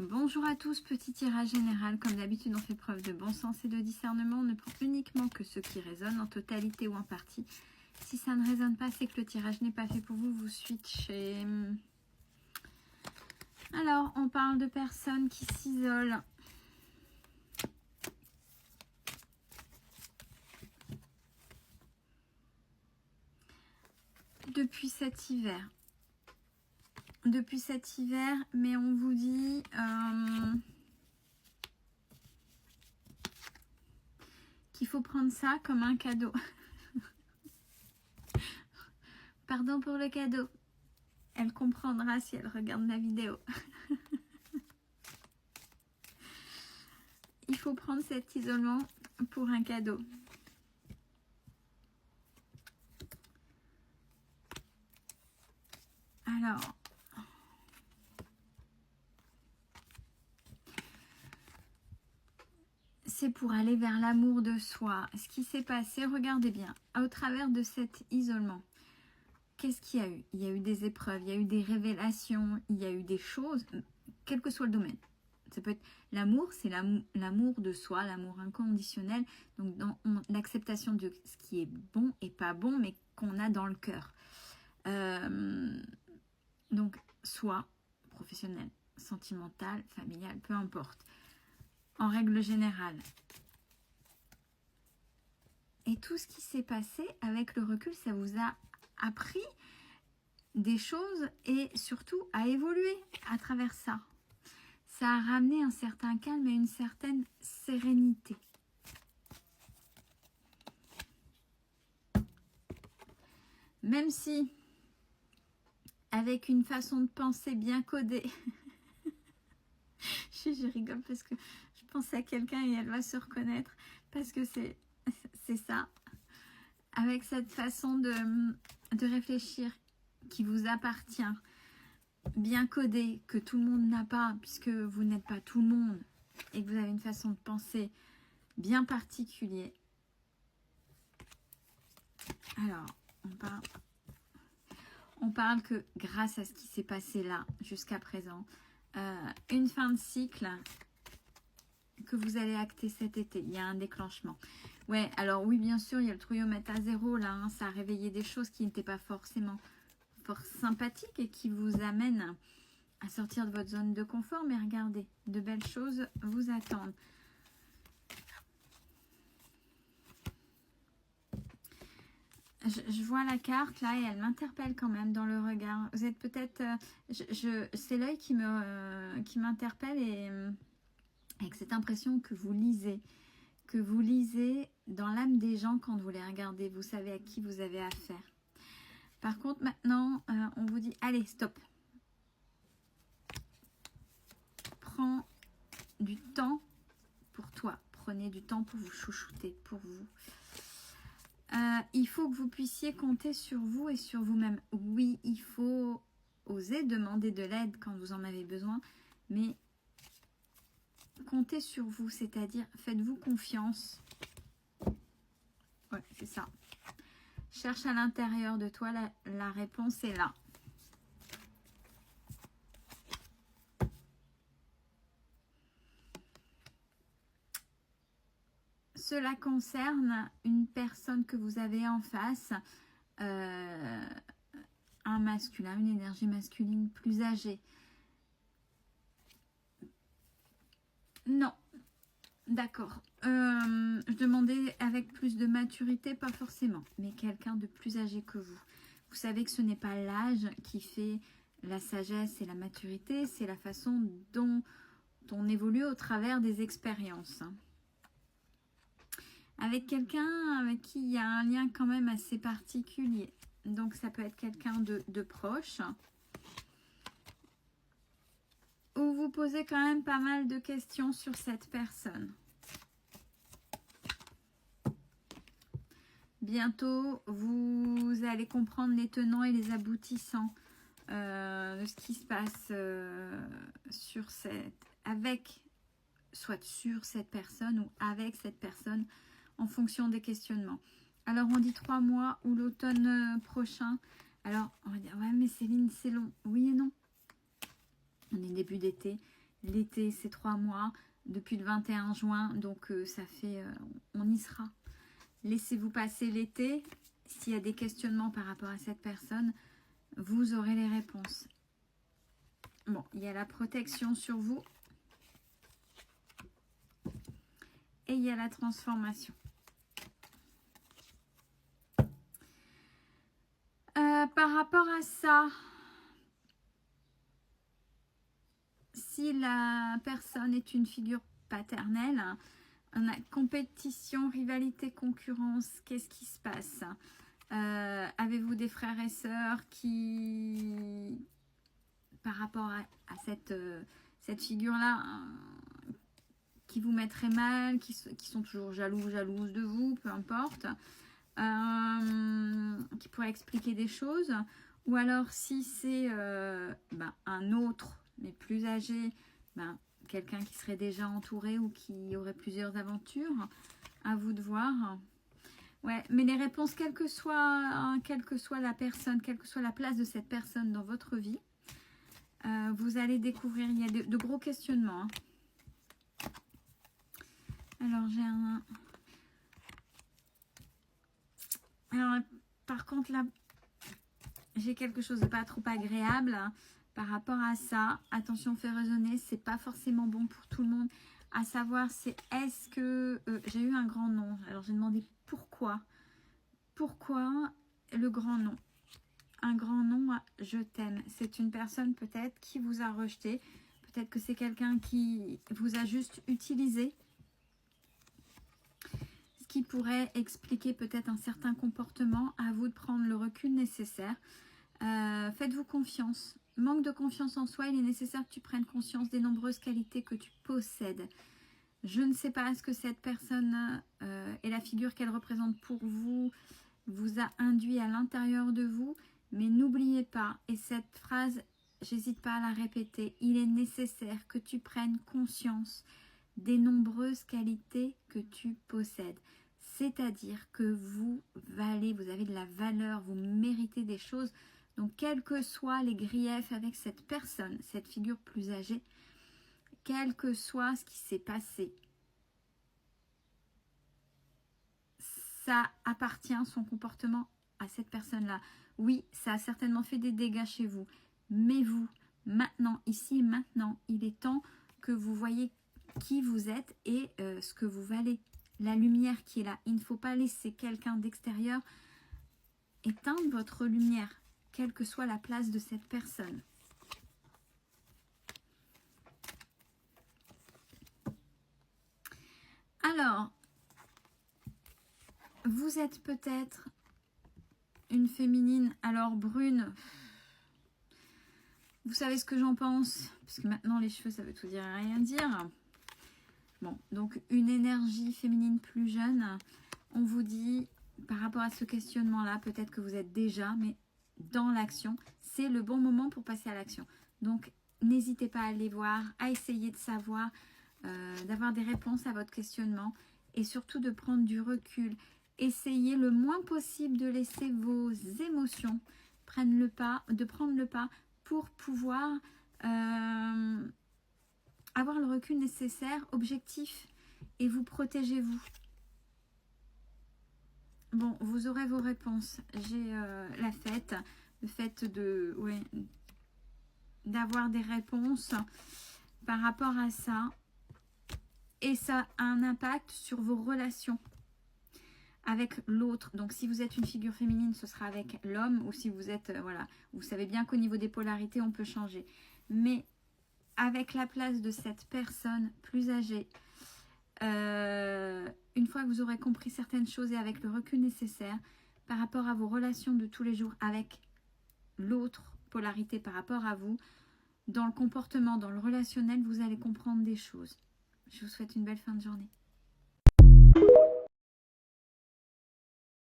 Bonjour à tous, petit tirage général. Comme d'habitude, on fait preuve de bon sens et de discernement. On ne prend uniquement que ce qui résonne en totalité ou en partie. Si ça ne résonne pas, c'est que le tirage n'est pas fait pour vous. Vous switchez. Alors, on parle de personnes qui s'isolent. Depuis cet hiver. Mais on vous dit qu'il faut prendre ça comme un cadeau. Pardon pour le cadeau. Elle comprendra si elle regarde la vidéo. Il faut prendre cet isolement pour un cadeau. Alors, c'est pour aller vers l'amour de soi. Ce qui s'est passé, regardez bien, au travers de cet isolement, qu'est-ce qu'il y a eu? Il y a eu des épreuves, il y a eu des révélations, il y a eu des choses, quel que soit le domaine. Ça peut être l'amour, c'est l'amour de soi, l'amour inconditionnel, donc dans l'acceptation de ce qui est bon et pas bon, mais qu'on a dans le cœur. Donc, soit professionnel, sentimental, familial, peu importe. En règle générale. Et tout ce qui s'est passé, avec le recul, ça vous a appris des choses et surtout à évoluer à travers ça. Ça a ramené un certain calme et une certaine sérénité. Même si, avec une façon de penser bien codée, je rigole parce que je pense à quelqu'un et elle va se reconnaître parce que c'est ça. Avec cette façon de réfléchir qui vous appartient, bien codée, que tout le monde n'a pas, puisque vous n'êtes pas tout le monde et que vous avez une façon de penser bien particulière. Alors, on parle que grâce à ce qui s'est passé là, jusqu'à présent, une fin de cycle que vous allez acter cet été. Il y a un déclenchement. Ouais, alors oui, bien sûr, il y a le trouillomètre à zéro là. Hein, ça a réveillé des choses qui n'étaient pas forcément fort sympathiques et qui vous amènent à sortir de votre zone de confort. Mais regardez, de belles choses vous attendent. Je vois la carte là et elle m'interpelle quand même dans le regard. Vous êtes peut-être... c'est l'œil qui m'interpelle et avec cette impression que vous lisez dans l'âme des gens quand vous les regardez. Vous savez à qui vous avez affaire. Par contre, maintenant, on vous dit, allez, stop. Prends du temps pour toi. Prenez du temps pour vous chouchouter, pour vous. Il faut que vous puissiez compter sur vous et sur vous-même. Oui, il faut oser demander de l'aide quand vous en avez besoin, mais comptez sur vous, c'est-à-dire faites-vous confiance. Ouais, c'est ça. Cherche à l'intérieur de toi, la réponse est là. Cela concerne une personne que vous avez en face, un masculin, une énergie masculine plus âgée. Non, d'accord. Je demandais avec plus de maturité, pas forcément, mais quelqu'un de plus âgé que vous. Vous savez que ce n'est pas l'âge qui fait la sagesse et la maturité, c'est la façon dont on évolue au travers des expériences. Avec quelqu'un avec qui il y a un lien quand même assez particulier. Donc ça peut être quelqu'un de proche. Où vous posez quand même pas mal de questions sur cette personne. Bientôt, vous allez comprendre les tenants et les aboutissants de ce qui se passe soit sur cette personne ou avec cette personne en fonction des questionnements. Alors, on dit 3 mois ou l'automne prochain. Alors, on va dire, ouais, mais Céline, c'est long. Oui et non. On est début d'été. l'été c'est 3 mois, depuis le 21 juin, donc ça fait, on y sera. Laissez-vous passer l'été, s'il y a des questionnements par rapport à cette personne, vous aurez les réponses. Bon, il y a la protection sur vous. Et il y a la transformation. Par rapport à ça, si la personne est une figure paternelle, on a compétition, rivalité, concurrence, qu'est-ce qui se passe? Avez-vous des frères et sœurs qui, par rapport à cette figure-là, qui vous mettraient mal, qui sont toujours jalouses de vous, peu importe, qui pourraient expliquer des choses, ou alors si c'est un autre, mais plus âgé, quelqu'un qui serait déjà entouré ou qui aurait plusieurs aventures, à vous de voir. Ouais, mais les réponses, quelle que soit la personne, quelle que soit la place de cette personne dans votre vie, vous allez découvrir, il y a de gros questionnements. Hein. Alors, j'ai un... Alors, par contre, là, j'ai quelque chose de pas trop agréable par rapport à ça. Attention, fait résonner, c'est pas forcément bon pour tout le monde. À savoir, c'est est-ce que... j'ai eu un grand nom. Alors, j'ai demandé pourquoi. Pourquoi le grand nom? Un grand nom, je t'aime. C'est une personne peut-être qui vous a rejeté. Peut-être que c'est quelqu'un qui vous a juste utilisé. Ce qui pourrait expliquer peut-être un certain comportement. À vous de prendre le recul nécessaire. Faites-vous confiance. Manque de confiance en soi, il est nécessaire que tu prennes conscience des nombreuses qualités que tu possèdes. Je ne sais pas ce que cette personne et la figure qu'elle représente pour vous a induit à l'intérieur de vous, mais n'oubliez pas, et cette phrase, j'hésite pas à la répéter, il est nécessaire que tu prennes conscience des nombreuses qualités que tu possèdes. C'est-à-dire que vous valez, vous avez de la valeur, vous méritez des choses. Donc, quels que soient les griefs avec cette personne, cette figure plus âgée, quel que soit ce qui s'est passé, ça appartient, son comportement, à cette personne-là. Oui, ça a certainement fait des dégâts chez vous. Mais vous, maintenant, ici et maintenant, il est temps que vous voyez qui vous êtes et ce que vous valez. La lumière qui est là. Il ne faut pas laisser quelqu'un d'extérieur éteindre votre lumière, quelle que soit la place de cette personne. Alors, vous êtes peut-être une féminine, alors brune. Vous savez ce que j'en pense? Parce que maintenant, les cheveux, ça veut tout dire et rien dire. Bon, donc une énergie féminine plus jeune. On vous dit, par rapport à ce questionnement-là, peut-être que vous êtes déjà, mais dans l'action. C'est le bon moment pour passer à l'action. Donc, n'hésitez pas à aller voir, à essayer de savoir, d'avoir des réponses à votre questionnement et surtout de prendre du recul. Essayez le moins possible de laisser vos émotions prendre le pas pour pouvoir avoir le recul nécessaire, objectif, et vous protégez vous. Bon, vous aurez vos réponses. J'ai la fête, le fait de d'avoir des réponses par rapport à ça. Et ça a un impact sur vos relations avec l'autre. Donc si vous êtes une figure féminine, ce sera avec l'homme, ou si vous êtes, voilà, vous savez bien qu'au niveau des polarités, on peut changer. Mais avec la place de cette personne plus âgée, une fois que vous aurez compris certaines choses et avec le recul nécessaire par rapport à vos relations de tous les jours avec l'autre polarité par rapport à vous, dans le comportement, dans le relationnel, vous allez comprendre des choses. Je vous souhaite une belle fin de journée.